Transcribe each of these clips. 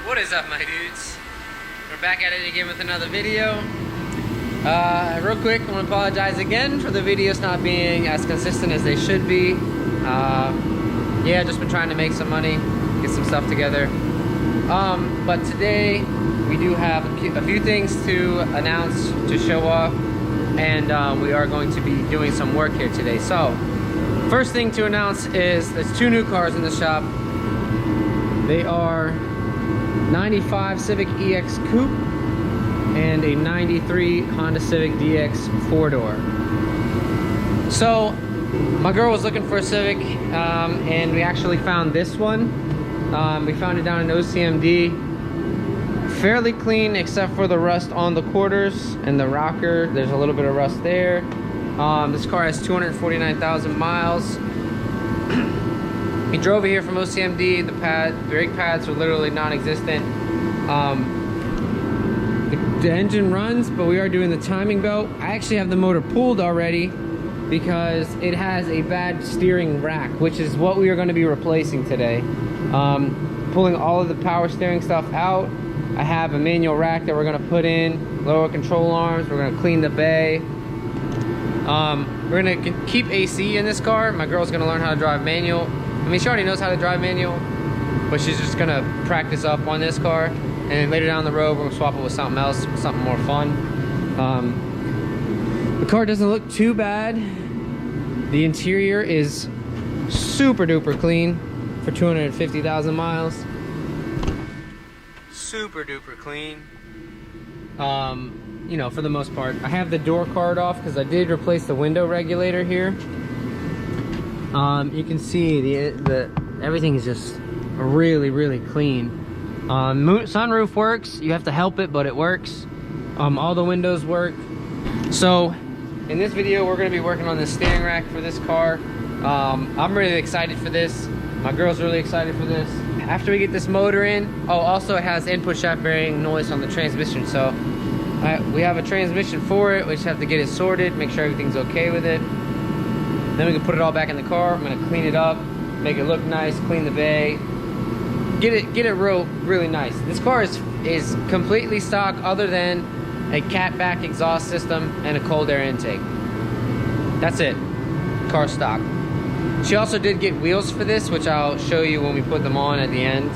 What is up, my dudes? We're back at it again with another video. Real quick, I want to apologize again for the videos not being as consistent as they should be. Yeah, just been trying to make some money, get some stuff together. But today we do have a few things to announce, to show off, and we are going to be doing some work here today. So, first thing to announce is there's two new cars in the shop. They are 95 Civic EX Coupe and a 93 Honda Civic DX 4-door. So my girl was looking for a Civic, and we actually found this one. We found it down in OCMD. Fairly clean except for the rust on the quarters and the rocker. There's a little bit of rust there. This car has 249,000 miles. We drove it here from OCMD. The brake pads are literally non-existent. The engine runs, but we are doing the timing belt. I actually have the motor pulled already because it has a bad steering rack, which is what we are going to be replacing today. Pulling all of the power steering stuff out. I have a manual rack that we're going to put in, lower control arms. We're going to clean the bay. We're going to keep AC in this car. My girl's going to learn how to drive manual. I mean, she already knows how to drive manual, but she's just gonna practice up on this car, and then later down the road, we're gonna swap it with something else, something more fun. The car doesn't look too bad. The interior is super duper clean for 250,000 miles. Super duper clean. You know, for the most part. I have the door card off because I did replace the window regulator here. You can see the everything is just really clean. Sunroof works. You have to help it, but it works. All the windows work. So in this video, we're going to be working on the steering rack for this car. I'm really excited for this. My girl's really excited for this. After we get this motor in, also it has input shaft bearing noise on the transmission. So we have a transmission for it. We just have to get it sorted, make sure everything's okay with it. Then we can put it all back in the car. I'm gonna clean it up, make it look nice, clean the bay, get it really nice. This car is completely stock, other than a catback exhaust system and a cold air intake. That's it. Car stock. She also did get wheels for this, which I'll show you when we put them on at the end.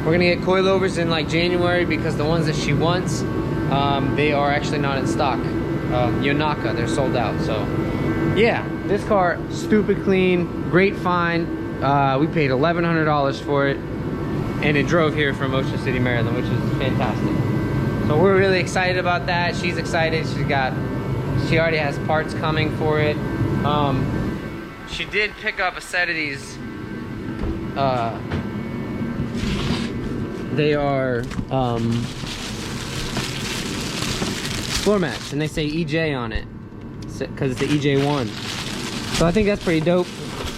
We're gonna get coilovers in like January because the ones that she wants, they are actually not in stock. Yonaka, they're sold out. So. Yeah, this car, stupid clean, great find. We paid $1,100 for it, and it drove here from Ocean City, Maryland, which is fantastic. So we're really excited about that. She's excited. She already has parts coming for it. She did pick up a set of these. They are floor mats, and they say EJ on it, because it's the EJ1. So I think that's pretty dope.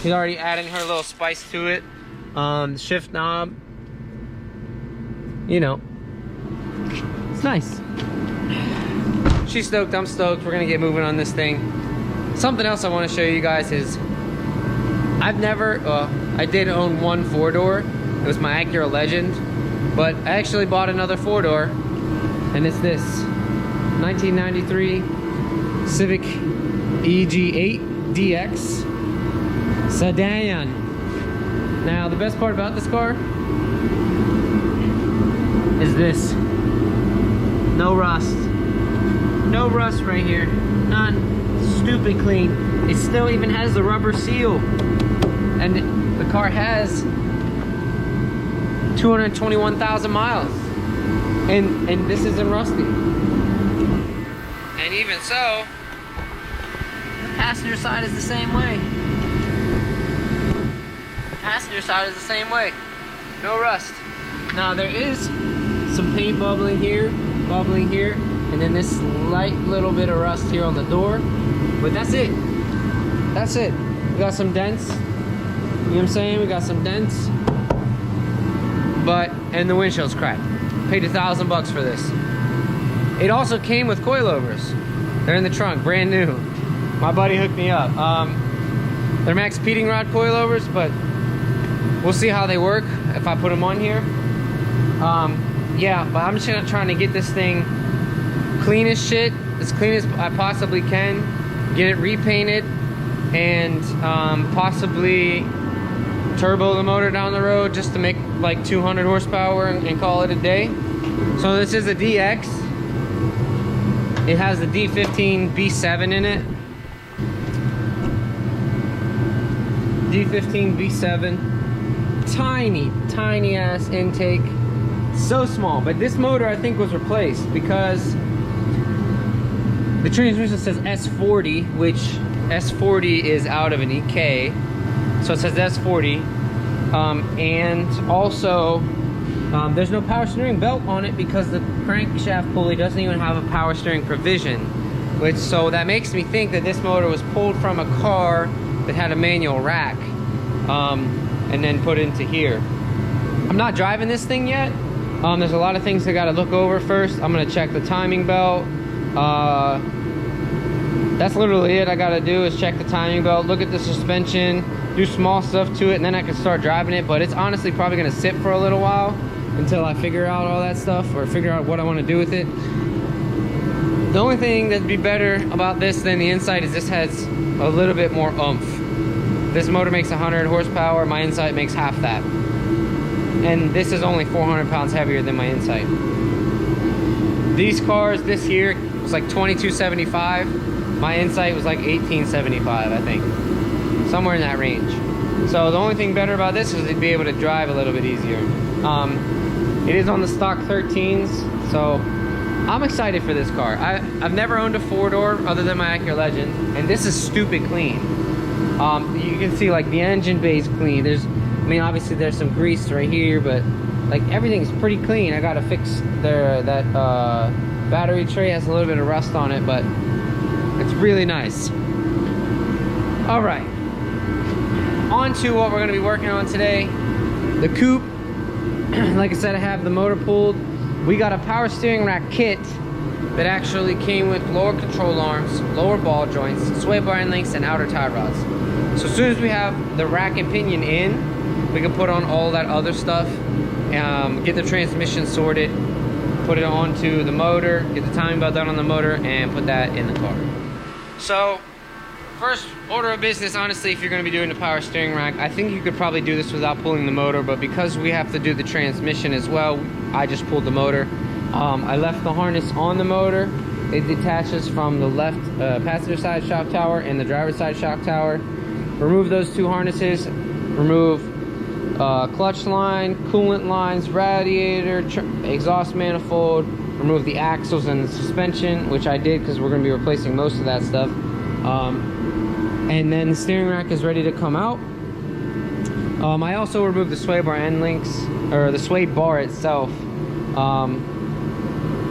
She's already adding her little spice to it. The shift knob, you know, it's nice. She's stoked, I'm stoked. We're gonna get moving on this thing. Something else I want to show you guys is I did own one 4-door. It was my Acura Legend, but I actually bought another 4-door, and it's this 1993 Civic EG8 DX sedan. Now the best part about this car is this. No rust. No rust right here. None. Stupid clean. It still even has the rubber seal. And the car has 221,000 miles. And this isn't rusty. And even so, the passenger side is the same way. Passenger side is the same way. No rust. Now there is some paint bubbling here, and then this light little bit of rust here on the door. But that's it. That's it. We got some dents. You know what I'm saying? We got some dents. And the windshield's cracked. Paid $1,000 for this. It also came with coilovers. They're in the trunk, brand new. My buddy hooked me up. They're Max Peating Rod coilovers, but we'll see how they work if I put them on here. Yeah, but I'm just gonna try to get this thing clean as shit, as clean as I possibly can, get it repainted, and possibly turbo the motor down the road just to make like 200 horsepower and call it a day. So this is a DX. It has the D15 B7 in it. D15 B7. Tiny ass intake. So small, but this motor I think was replaced because the transmission says S40, which S40 is out of an EK, so it says S40. And also there's no power steering belt on it because the crankshaft pulley doesn't even have a power steering provision, which, so that makes me think that this motor was pulled from a car that had a manual rack and then put into here. I'm not driving this thing yet. There's a lot of things I gotta look over first. I'm gonna check the timing belt. That's literally it I gotta do, is check the timing belt, look at the suspension, do small stuff to it, and then I can start driving it. But it's honestly probably gonna sit for a little while until I figure out all that stuff, or figure out what I want to do with it. The only thing that'd be better about this than the inside is this has a little bit more oomph. This motor makes 100 horsepower, my Insight makes half that. And this is only 400 pounds heavier than my Insight. These cars, this here was like $22.75. My Insight was like $18.75, I think. Somewhere in that range. So the only thing better about this is to be able to drive a little bit easier. It is on the stock 13s, so I'm excited for this car. I've never owned a four-door other than my Acura Legend, and this is stupid clean. You can see like the engine bay is clean. I mean, obviously there's some grease right here, but like everything's pretty clean. I gotta fix that battery tray has a little bit of rust on it, but it's really nice. All right, on to what we're gonna be working on today. The coupe. Like I said, I have the motor pulled. We got a power steering rack kit that actually came with lower control arms, lower ball joints, sway bar end links, and outer tie rods. So as soon as we have the rack and pinion in, we can put on all that other stuff, get the transmission sorted, put it onto the motor, get the timing belt done on the motor, and put that in the car. So first order of business, honestly, if you're going to be doing the power steering rack, I think you could probably do this without pulling the motor, but because we have to do the transmission as well, I just pulled the motor. I left the harness on the motor. It detaches from the left passenger side shock tower and the driver's side shock tower. Remove those two harnesses, remove clutch line, coolant lines, radiator, exhaust manifold, remove the axles and the suspension, which I did because we're going to be replacing most of that stuff. And then the steering rack is ready to come out. I also removed the sway bar end links, or the sway bar itself,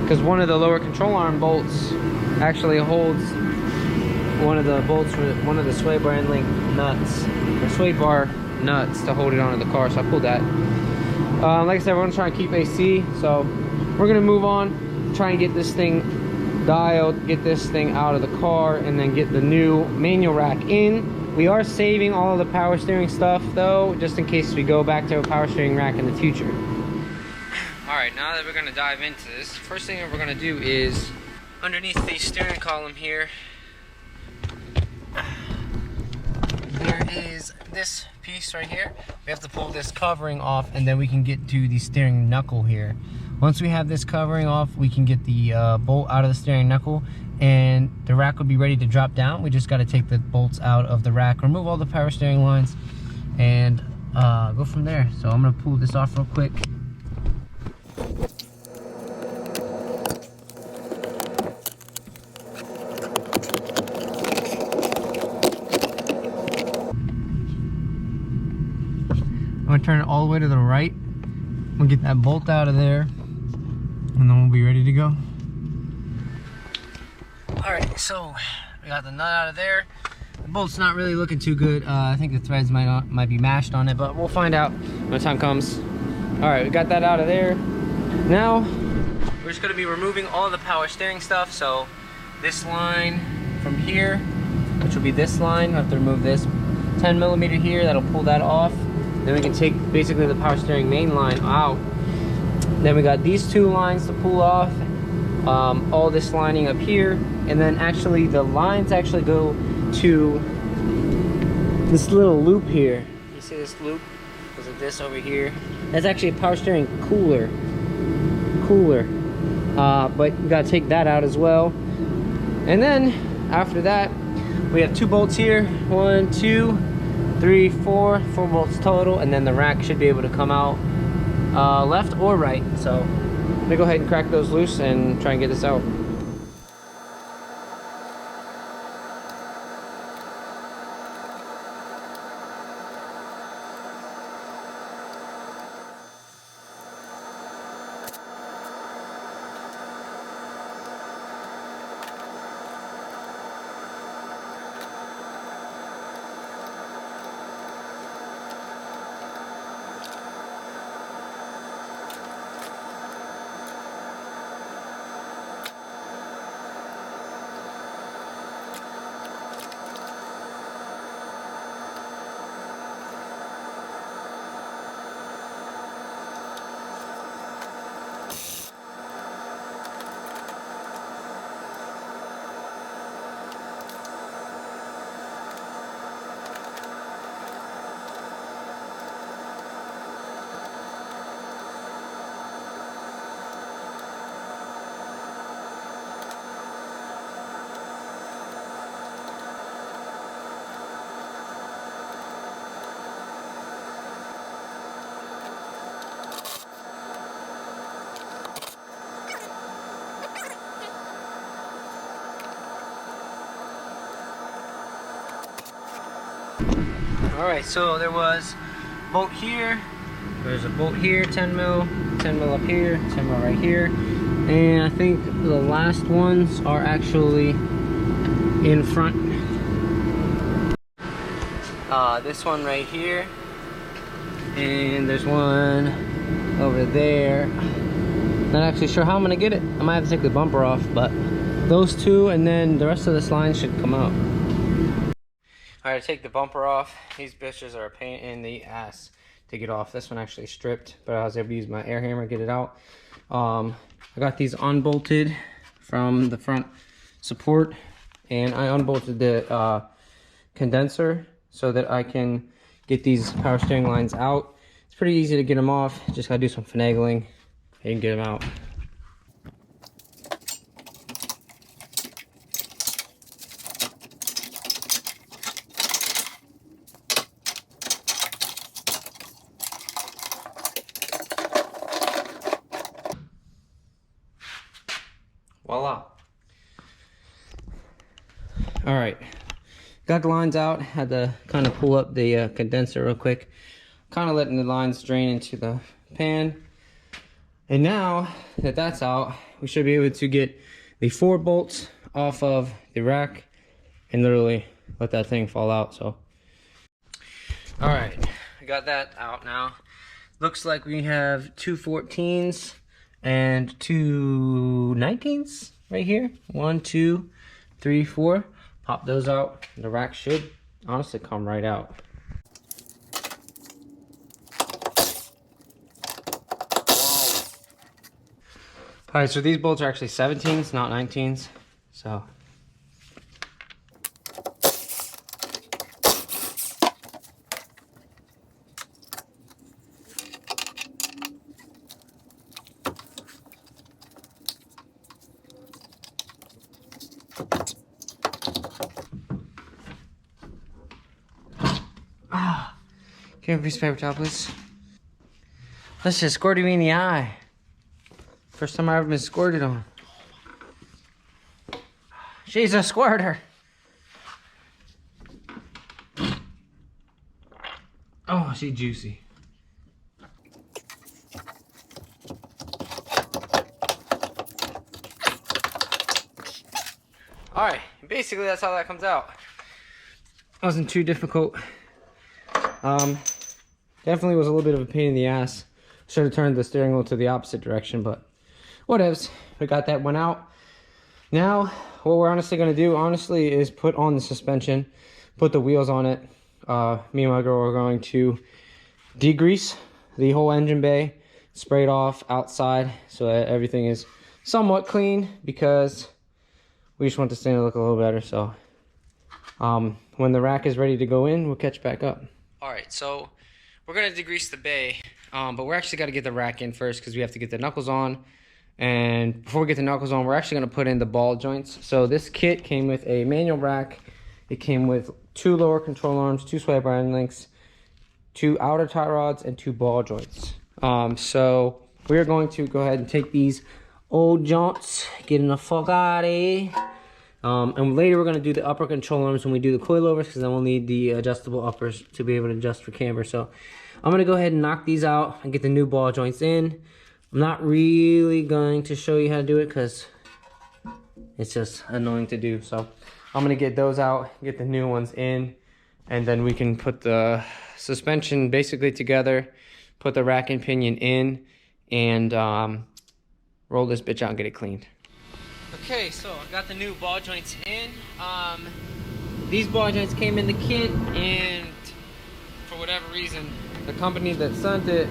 because one of the lower control arm bolts actually holds one of the bolts for one of the sway bar end link nuts, or sway bar nuts, to hold it onto the car. So I pulled that. Like I said, we're gonna try and keep AC, so we're gonna move on, try and get this thing dialed, get this thing out of the car, and then get the new manual rack in. We are saving all of the power steering stuff though, just in case we go back to a power steering rack in the future. Alright, now that we're going to dive into this, first thing that we're going to do is, underneath the steering column here, there is this piece right here. We have to pull this covering off, and then we can get to the steering knuckle here. Once we have this covering off, we can get the bolt out of the steering knuckle, and the rack will be ready to drop down. We just got to take the bolts out of the rack, remove all the power steering lines, and go from there. So I'm going to pull this off real quick. I'm going to turn it all the way to the right. We'll get that bolt out of there, and then we'll be ready to go. Alright, so we got the nut out of there. The bolt's not really looking too good. I think the threads might be mashed on it, but we'll find out when the time comes. Alright, we got that out of there. Now, we're just going to be removing all the power steering stuff. So this line from here, which will be this line, I have to remove this 10 millimeter here, that'll pull that off. Then we can take basically the power steering main line out, Then we got these two lines to pull off. All this lining up here, and then actually the lines actually go to this little loop here. You see this loop? Because of this over here. That's actually a power steering cooler. But you gotta take that out as well. And then after that, we have 2 bolts here. 1, 2, 3, 4 bolts total, and then the rack should be able to come out left or right. So let me go ahead and crack those loose and try and get this out. Alright, so there was a bolt here, there's a bolt here, 10 mil, 10 mil up here, 10 mil right here, and I think the last ones are actually in front. This one right here, and there's one over there. Not actually sure how I'm gonna get it. I might have to take the bumper off, but those two, and then the rest of this line should come out. Alright, take the bumper off. These bitches are a pain in the ass to get off. This one actually stripped, but I was able to use my air hammer to get it out. I got these unbolted from the front support, and I unbolted the condenser so that I can get these power steering lines out. It's pretty easy to get them off. Just gotta do some finagling and get them out. Voila. All right, got the lines out. Had to kind of pull up the condenser real quick, kind of letting the lines drain into the pan. And now that that's out, we should be able to get the 4 bolts off of the rack and literally let that thing fall out. So all right, I got that out now. Looks like we have 2 14s and 2 19s right here. 1, 2, 3, 4. Pop those out. The rack should honestly come right out. All right, so these bolts are actually 17s, not 19s. So can you have a piece of paper towel, please? Let's just squirt me in the eye. First time I've ever been squirted on. She's a squirter. Oh, she's juicy. All right, basically that's how that comes out. Wasn't too difficult. Definitely was a little bit of a pain in the ass. Should have turned the steering wheel to the opposite direction, but whatevs. We got that one out. Now, what we're honestly going to do, is put on the suspension, put the wheels on it. Me and my girl are going to degrease the whole engine bay, sprayed off outside so that everything is somewhat clean, because we just want this thing to look a little better. So when the rack is ready to go in, we'll catch back up. All right, so we're gonna degrease the bay, but we're actually got to get the rack in first because we have to get the knuckles on. And before we get the knuckles on, we're actually gonna put in the ball joints. So this kit came with a manual rack. It came with 2 lower control arms, 2 swipe iron links, 2 outer tie rods, and 2 ball joints. So we're going to go ahead and take these old joints, get in the fuck out of here. And later we're going to do the upper control arms when we do the coilovers, because then we'll need the adjustable uppers to be able to adjust for camber. So I'm going to go ahead and knock these out and get the new ball joints in. I'm not really going to show you how to do it because it's just annoying to do. So I'm going to get those out, get the new ones in, and then we can put the suspension basically together, put the rack and pinion in, and roll this bitch out and get it cleaned. Okay, so I got the new ball joints in. These ball joints came in the kit, and for whatever reason, the company that sent it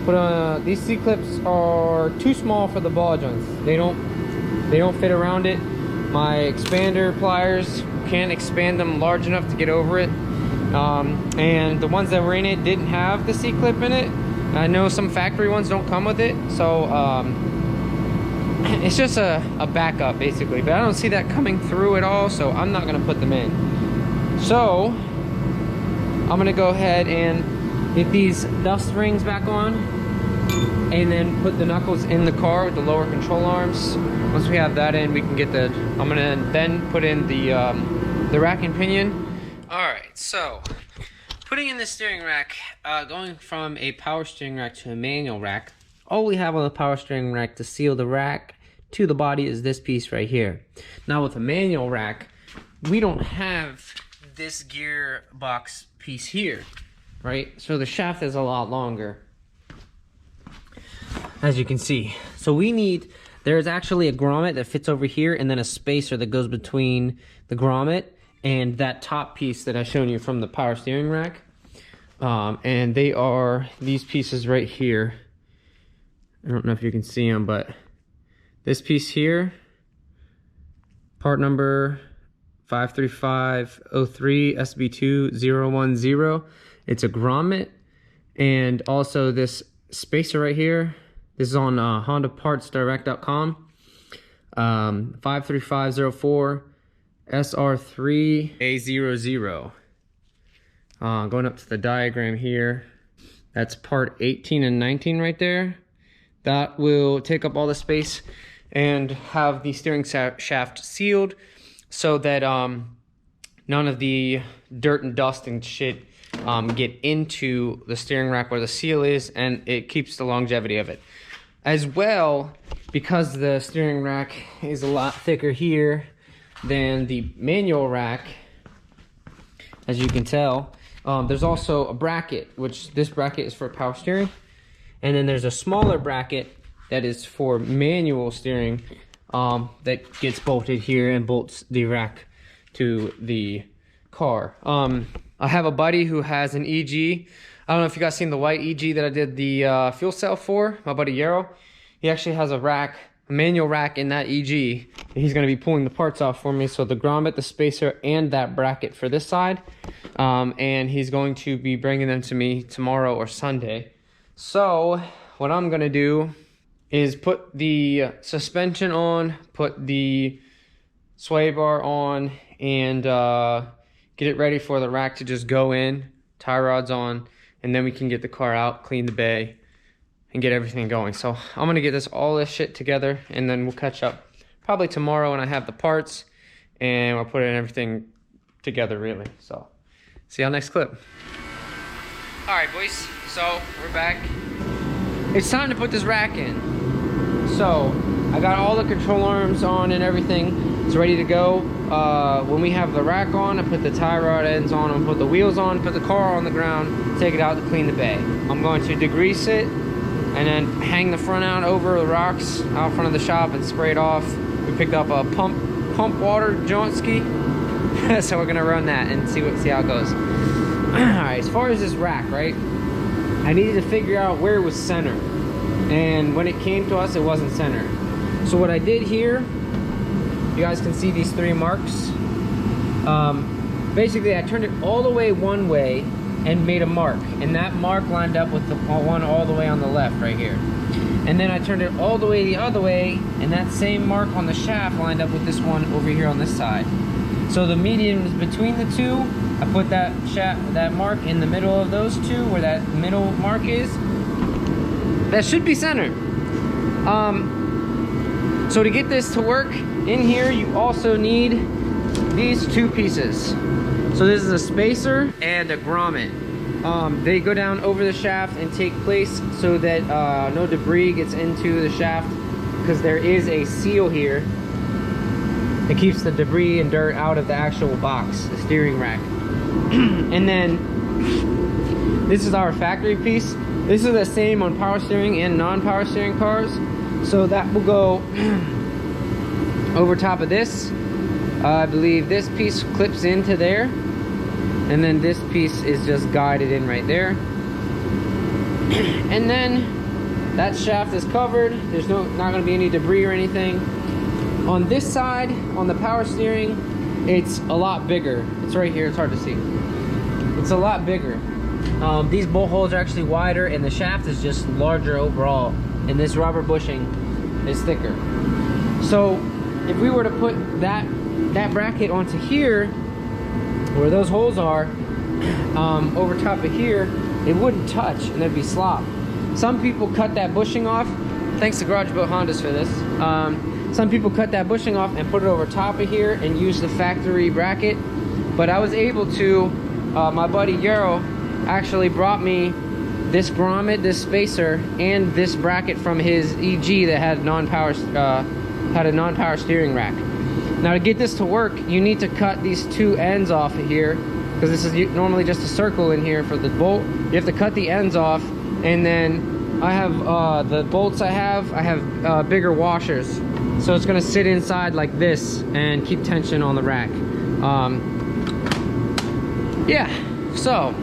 put these C-clips are too small for the ball joints. They don't fit around it. My expander pliers can't expand them large enough to get over it. And the ones that were in it didn't have the C-clip in it. I know some factory ones don't come with it, so it's just a backup basically, but I don't see that coming through at all, so I'm not gonna put them in. So I'm gonna go ahead and get these dust rings back on, and then put the knuckles in the car with the lower control arms. Once we have that in, we can get the, I'm gonna then put in the rack and pinion. All right, so putting in the steering rack, going from a power steering rack to a manual rack, all we have on the power steering rack to seal the rack to the body is this piece right here. Now with a manual rack, we don't have this gearbox piece here, right? So the shaft is a lot longer, as you can see. So we need, there's actually a grommet that fits over here, and then a spacer that goes between the grommet and that top piece that I showed you from the power steering rack. And they are these pieces right here. I don't know if you can see them, but this piece here, part number 53503 SB2010, it's a grommet. And also this spacer right here, this is on HondaPartsDirect.com, 53504 SR3A00. Going up to the diagram here, that's part 18 and 19 right there. That will take up all the space and have the steering shaft sealed so that none of the dirt and dust and shit get into the steering rack where the seal is, and it keeps the longevity of it. As well, because the steering rack is a lot thicker here than the manual rack, as you can tell, there's also a bracket, which this bracket is for power steering. And then there's a smaller bracket that is for manual steering that gets bolted here and bolts the rack to the car. I have a buddy who has an EG. I don't know if you guys seen the white EG that I did the fuel cell for, my buddy Yarrow. He actually has a rack, a manual rack in that EG. He's gonna be pulling the parts off for me. So the grommet, the spacer, and that bracket for this side. And he's going to be bringing them to me tomorrow or Sunday. So what I'm gonna do is put the suspension on, put the sway bar on, and get it ready for the rack to just go in, tie rods on, and then we can get the car out, clean the bay, and get everything going. So I'm gonna get all this shit together, and then we'll catch up probably tomorrow when I have the parts, and we'll put everything together really. So see y'all next clip. All right, boys, so we're back. It's time to put this rack in. So I got all the control arms on and everything. It's ready to go. When we have the rack on, I put the tie rod ends on, and put the wheels on, put the car on the ground, take it out to clean the bay. I'm going to degrease it and then hang the front out over the rocks out front of the shop and spray it off. We picked up a pump water joint ski. So we're gonna run that and see how it goes. All right, as far as this rack, right? I needed to figure out where it was center. And when it came to us, it wasn't center. So what I did here, you guys can see these 3 marks. Basically, I turned it all the way one way and made a mark. And that mark lined up with the one all the way on the left right here. And then I turned it all the way the other way, and that same mark on the shaft lined up with this one over here on this side. So the median is between the two. I put that mark in the middle of those two, where that middle mark is. That should be center. So to get this to work in here, you also need these 2 pieces. So this is a spacer and a grommet. They go down over the shaft and take place so that no debris gets into the shaft, because there is a seal here that keeps the debris and dirt out of the actual box, the steering rack. And then this is our factory piece. This is the same on power steering and non-power steering cars. So that will go over top of this. I believe this piece clips into there. And then this piece is just guided in right there. And then that shaft is covered. There's not going to be any debris or anything. On this side, on the power steering, it's a lot bigger. It's right here. It's hard to see. It's a lot bigger. These bolt holes are actually wider, and the shaft is just larger overall. And this rubber bushing is thicker. So if we were to put that bracket onto here, where those holes are, over top of here, it wouldn't touch and there'd be slop. Some people cut that bushing off. Thanks to Garage Built Hondas for this. Some people cut that bushing off and put it over top of here and use the factory bracket. But I was able to, my buddy Yarrow actually brought me this grommet, this spacer, and this bracket from his EG that had a non-power steering rack. Now to get this to work, you need to cut these 2 ends off of here, because this is normally just a circle in here for the bolt. You have to cut the ends off, and then I have the bolts I have bigger washers. So it's gonna sit inside like this and keep tension on the rack. Yeah, so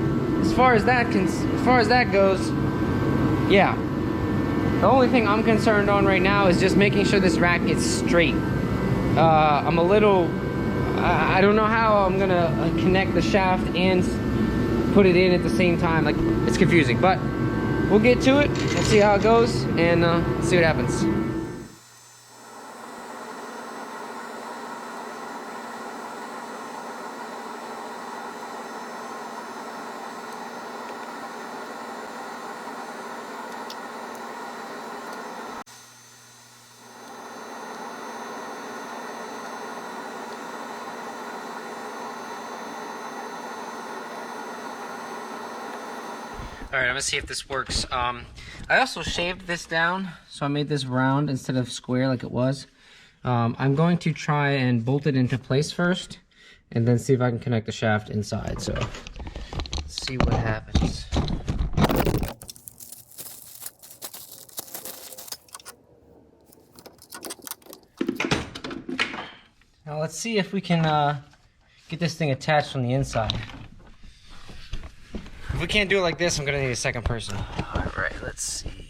as far as that goes, yeah. The only thing I'm concerned on right now is just making sure this rack gets straight. I'm a little, I don't know how I'm gonna connect the shaft and put it in at the same time. Like, it's confusing, but we'll get to it. We'll see how it goes and see what happens. Alright, I'm gonna see if this works. I also shaved this down, so I made this round instead of square like it was. I'm going to try and bolt it into place first, and then see if I can connect the shaft inside. So, let's see what happens. Now let's see if we can get this thing attached from the inside. If we can't do it like this, I'm gonna need a second person. All right, let's see.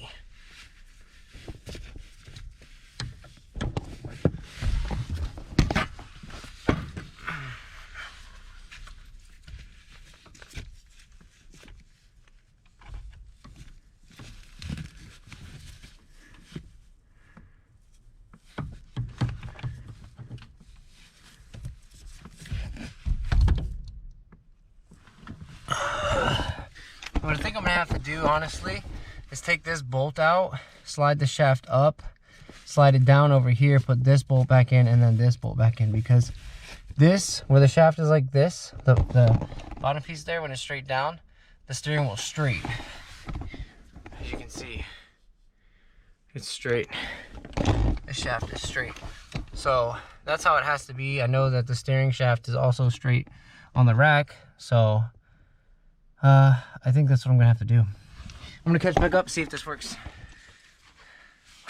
What I think I'm gonna have to do, honestly, is take this bolt out, slide the shaft up, slide it down over here, put this bolt back in, and then this bolt back in, because this, where the shaft is like this, the bottom piece there, when it's straight down, the steering wheel's straight. As you can see, it's straight. The shaft is straight. So that's how it has to be. I know that the steering shaft is also straight on the rack, so I think that's what I'm gonna have to do. I'm gonna catch back up, see if this works.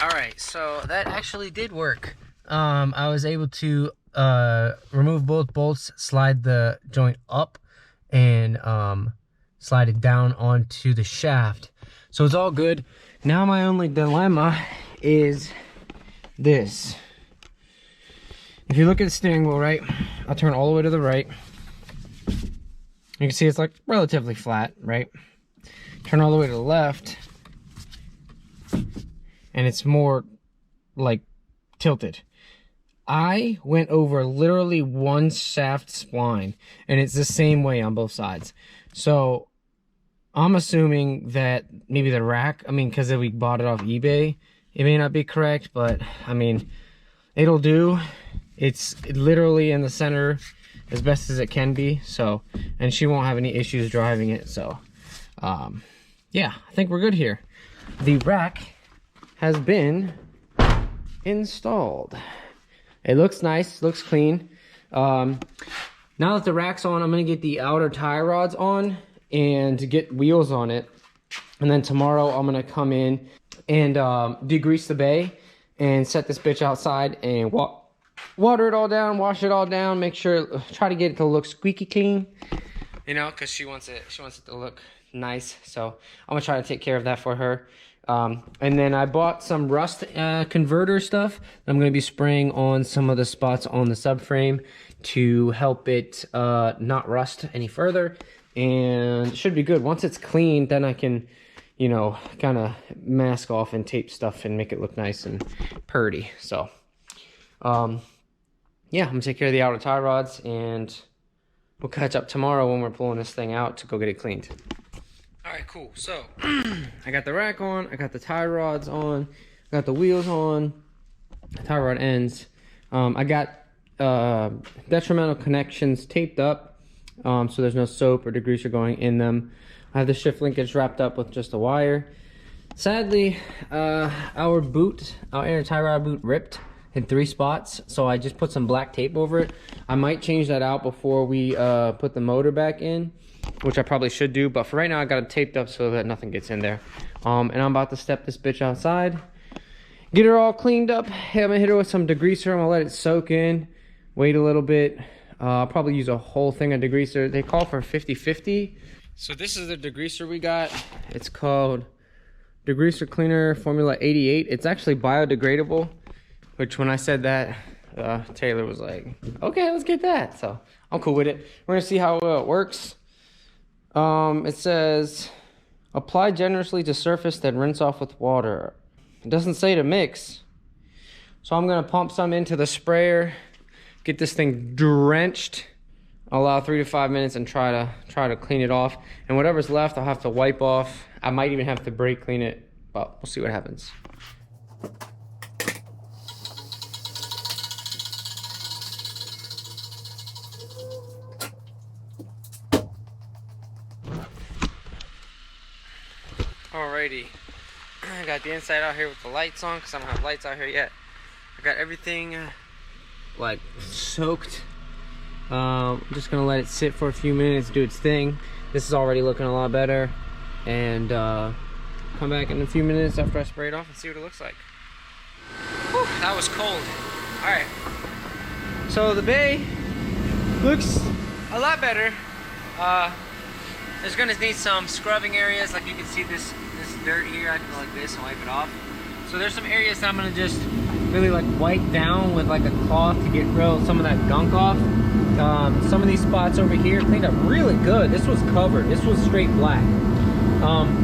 All right, so that actually did work. I was able to remove both bolts, slide the joint up, and slide it down onto the shaft. So it's all good. Now my only dilemma is this. If you look at the steering wheel, right, I'll turn all the way to the right. You can see it's like relatively flat, right? Turn all the way to the left, and it's more like tilted. I went over literally one shaft spline, and it's the same way on both sides. So I'm assuming that maybe the rack, I mean, because we bought it off eBay, it may not be correct, but I mean, it'll do. It's literally in the center as best as it can be. So, and she won't have any issues driving it. So, yeah, I think we're good here. The rack has been installed. It looks nice, looks clean. Now that the rack's on, I'm gonna get the outer tie rods on and get wheels on it. And then tomorrow I'm gonna come in and degrease the bay and set this bitch outside and water it all down, wash it all down, make sure, try to get it to look squeaky clean, you know, because she wants it to look nice. So I'm gonna try to take care of that for her. And then I bought some rust converter stuff that I'm going to be spraying on some of the spots on the subframe to help it not rust any further, and it should be good. Once it's clean, then I can, you know, kind of mask off and tape stuff and make it look nice and purty. So yeah, I'm gonna take care of the outer tie rods, and we'll catch up tomorrow when we're pulling this thing out to go get it cleaned. All right, cool. So I got the rack on, I got the tie rods on, I got the wheels on, tie rod ends. I got detrimental connections taped up, so there's no soap or degreaser going in them. I have the shift linkage wrapped up with just a wire. Sadly, our air tie rod boot ripped in 3 spots, so I just put some black tape over it. I might change that out before we put the motor back in, which I probably should do, but for right now I got it taped up so that nothing gets in there. And I'm about to step this bitch outside, get her all cleaned up. I'm gonna hit her with some degreaser. I'm gonna let it soak in, wait a little bit. I'll probably use a whole thing of degreaser. They call for 50/50. So this is the degreaser we got. It's called Degreaser Cleaner Formula 88. It's actually biodegradable, which when I said that, Taylor was like, okay, let's get that. So I'm cool with it. We're gonna see how it works. It says, apply generously to surface, then rinse off with water. It doesn't say to mix. So I'm gonna pump some into the sprayer, get this thing drenched, allow 3 to 5 minutes, and try to clean it off. And whatever's left, I'll have to wipe off. I might even have to brake clean it, but we'll see what happens. Alrighty, I got the inside out here with the lights on because I don't have lights out here yet. I got everything like soaked. I'm just gonna let it sit for a few minutes, do its thing. This is already looking a lot better, and come back in a few minutes after I spray it off and see what it looks like. Whew, that was cold. Alright, so the bay looks a lot better. There's gonna need some scrubbing areas. Like you can see this dirt here, I can go like this and wipe it off. So there's some areas that I'm gonna just really like wipe down with like a cloth to get rid of some of that gunk off. Some of these spots over here cleaned up really good. This was covered, this was straight black.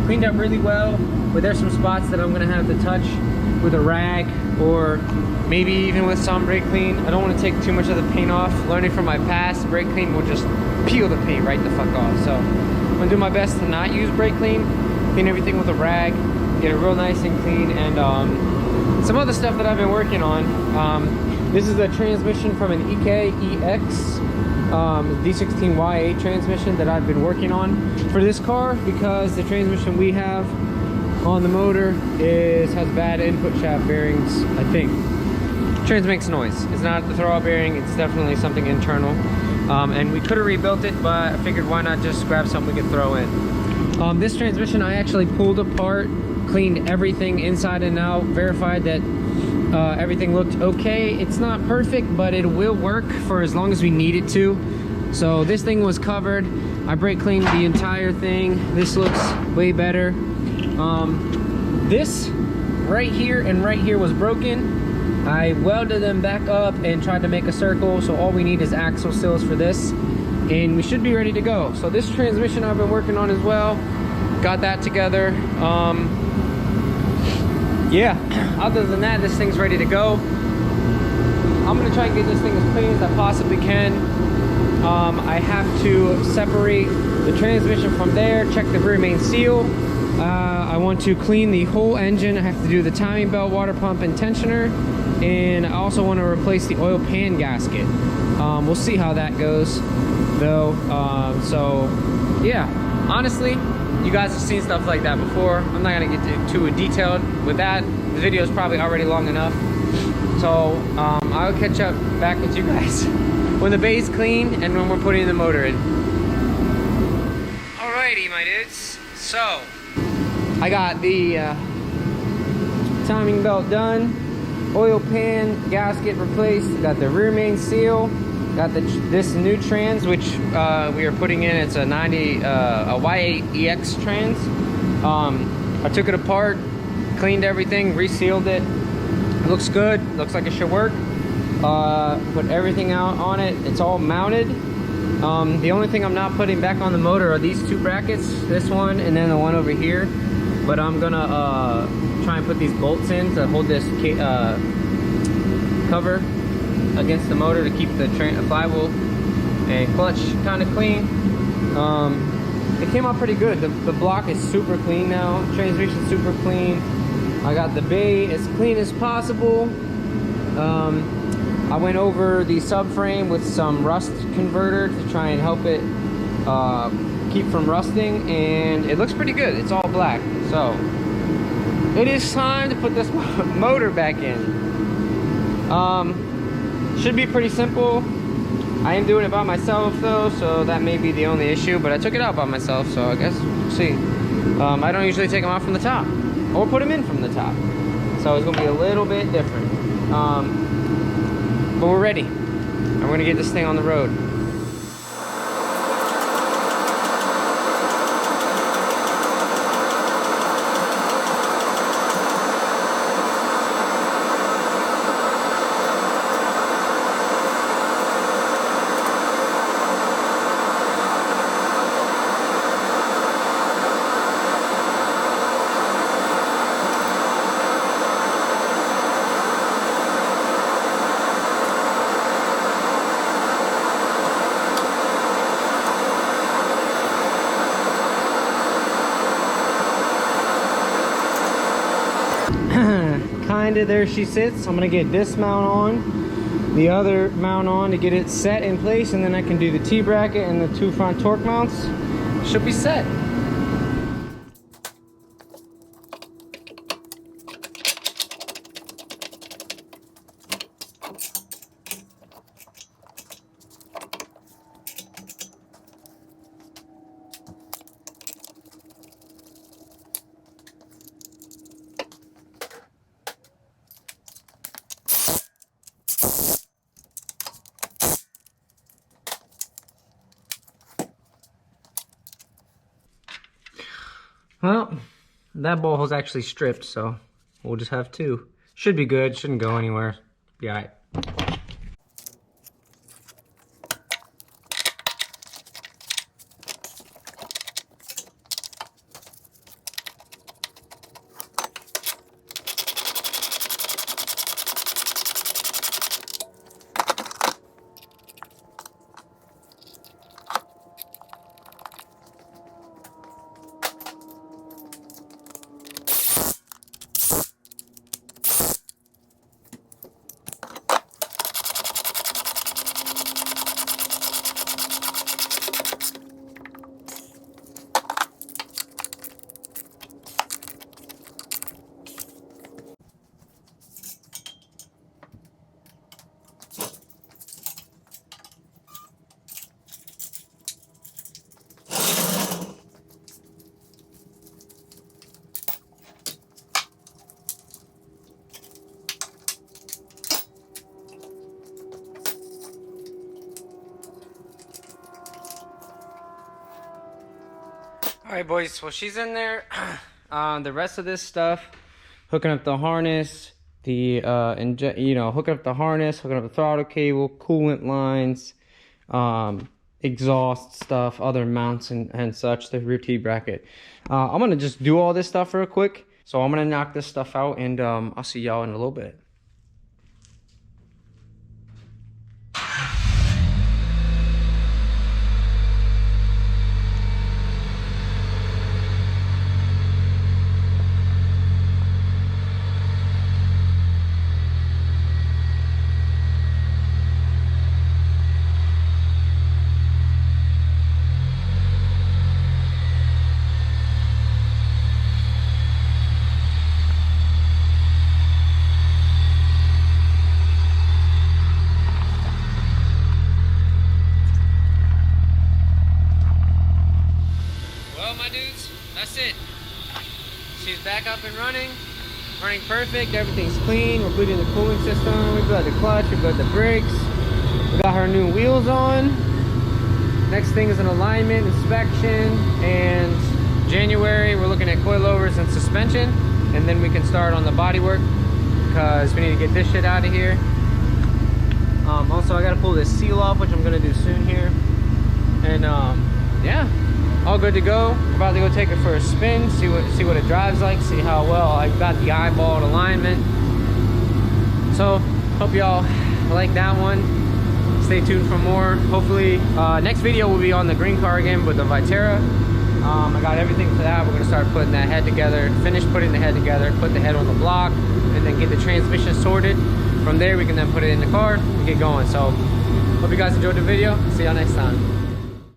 Cleaned up really well, but there's some spots that I'm gonna have to touch with a rag, or maybe even with some brake clean. I don't want to take too much of the paint off. Learning from my past, brake clean will just peel the paint right the fuck off. So I'm gonna do my best to not use brake clean, clean everything with a rag, get it real nice and clean. And some other stuff that I've been working on. This is a transmission from an EX D16Y8 transmission that I've been working on for this car, because the transmission we have on the motor has bad input shaft bearings. I think trans makes noise. It's not the throwout bearing, it's definitely something internal. And we could have rebuilt it, but I figured why not just grab something we could throw in. This transmission I actually pulled apart, cleaned everything inside and out, verified that everything looked okay. It's not perfect, but it will work for as long as we need it to. So this thing was covered. I brake cleaned the entire thing. This looks way better. This right here and right here was broken. I welded them back up and tried to make a circle, so all we need is axle seals for this, and we should be ready to go. So this transmission I've been working on as well, got that together. Yeah, other than that, this thing's ready to go. I'm gonna try and get this thing as clean as I possibly can. I have to separate the transmission from there, check the rear main seal. I want to clean the whole engine. I have to do the timing belt, water pump, and tensioner, and I also want to replace the oil pan gasket. We'll see how that goes though. So yeah, honestly, you guys have seen stuff like that before. I'm not gonna get too detailed with that. The video is probably already long enough. So I'll catch up back with you guys when the bay's clean and when we're putting the motor in. Alrighty, my dudes. So I got the timing belt done, oil pan gasket replaced, got the rear main seal, got this new trans, which we are putting in. It's a Y8 EX trans. I took it apart, cleaned everything, resealed it. It looks good, looks like it should work. Put everything out on it. It's all mounted. The only thing I'm not putting back on the motor are these two brackets, this one and then the one over here. But I'm gonna try and put these bolts in to hold this cover against the motor to keep the flywheel and clutch kind of clean. It came out pretty good. The block is super clean now. Transmission super clean. I got the bay as clean as possible. I went over the subframe with some rust converter to try and help it keep from rusting, and it looks pretty good. It's all black. So it is time to put this motor back in. Should be pretty simple. I am doing it by myself though, so that may be the only issue, but I took it out by myself, so I guess we'll see. I don't usually take them off from the top or put them in from the top, so it's gonna be a little bit different. But we're ready. I'm gonna get this thing on the road. Kinda there she sits. I'm gonna get this mount on, the other mount on to get it set in place, and then I can do the T-bracket and the two front torque mounts. Should be set. Well, that bowl hole's actually stripped, so we'll just have two. Should be good, shouldn't go anywhere. Be all right. All right, boys, well, she's in there. The rest of this stuff, hooking up the harness, hooking up the harness, hooking up the throttle cable, coolant lines, exhaust stuff, other mounts and such, the rear T bracket. I'm gonna just do all this stuff real quick. So I'm gonna knock this stuff out, and I'll see y'all in a little bit. Well, my dudes, that's it. She's back up and running perfect. Everything's clean. We're bleeding the cooling system. We got the clutch. We got the brakes. We got her new wheels on. Next thing is an alignment inspection, and January we're looking at coilovers and suspension, and then we can start on the bodywork because we need to get this shit out of here. Also, I gotta pull this seal off, which I'm gonna do soon here, and yeah. All good to go. We're about to go take it for a spin, see what it drives like, see how well I got the eyeballed alignment. So hope y'all like that one. Stay tuned for more. Hopefully next video will be on the green car again with the Vitara. I got everything for that. We're gonna start putting that head together, finish putting the head together, put the head on the block, and then get the transmission sorted. From there we can then put it in the car and get going. So hope you guys enjoyed the video. See y'all next time.